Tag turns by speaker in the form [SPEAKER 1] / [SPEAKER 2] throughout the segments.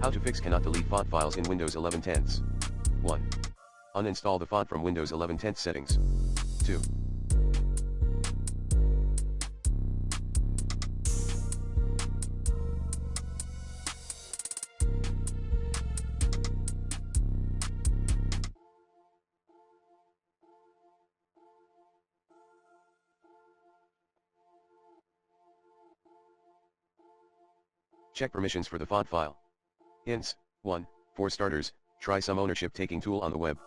[SPEAKER 1] How to fix cannot delete font files in Windows 11 10s. 1. Uninstall the font from Windows 11 10 settings. 2. Check permissions for the font file. Hints: 1. For starters, try some ownership taking tool on the web.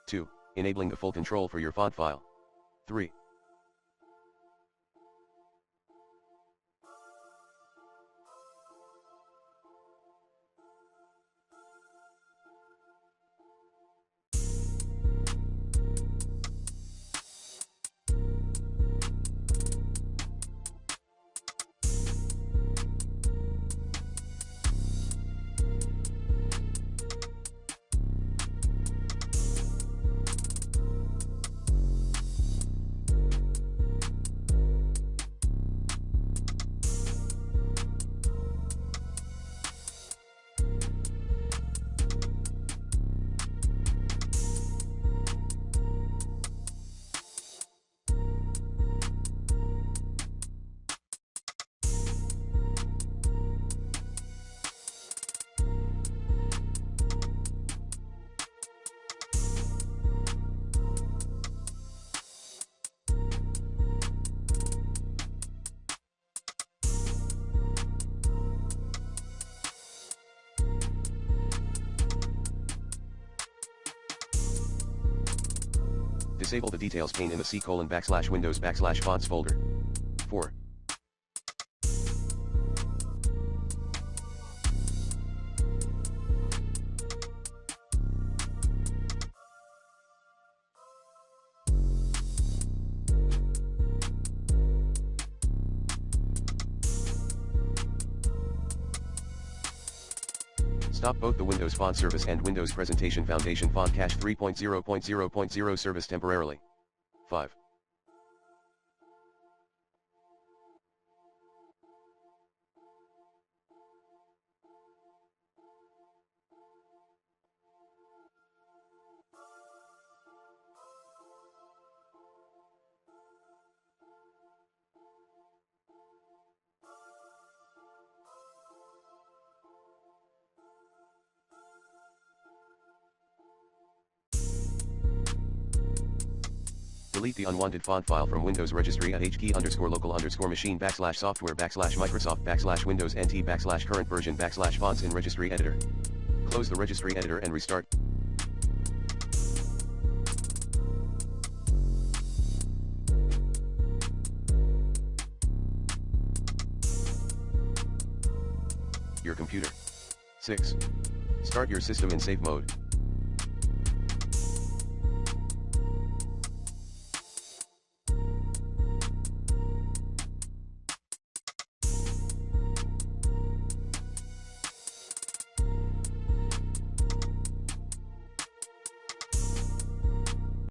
[SPEAKER 1] 2. Enabling the full control for your font file. 3. Disable the details pane in the C:\\Windows\fonts folder. 4. Stop both the Windows Font Service and Windows Presentation Foundation Font Cache 3.0.0.0 service temporarily. 5. Delete the unwanted font file from Windows registry at hkey_local_machine/software/Microsoft/Windows NT/current version/fonts in registry editor. Close the registry editor and restart. Your computer. 6. Start your system in safe mode.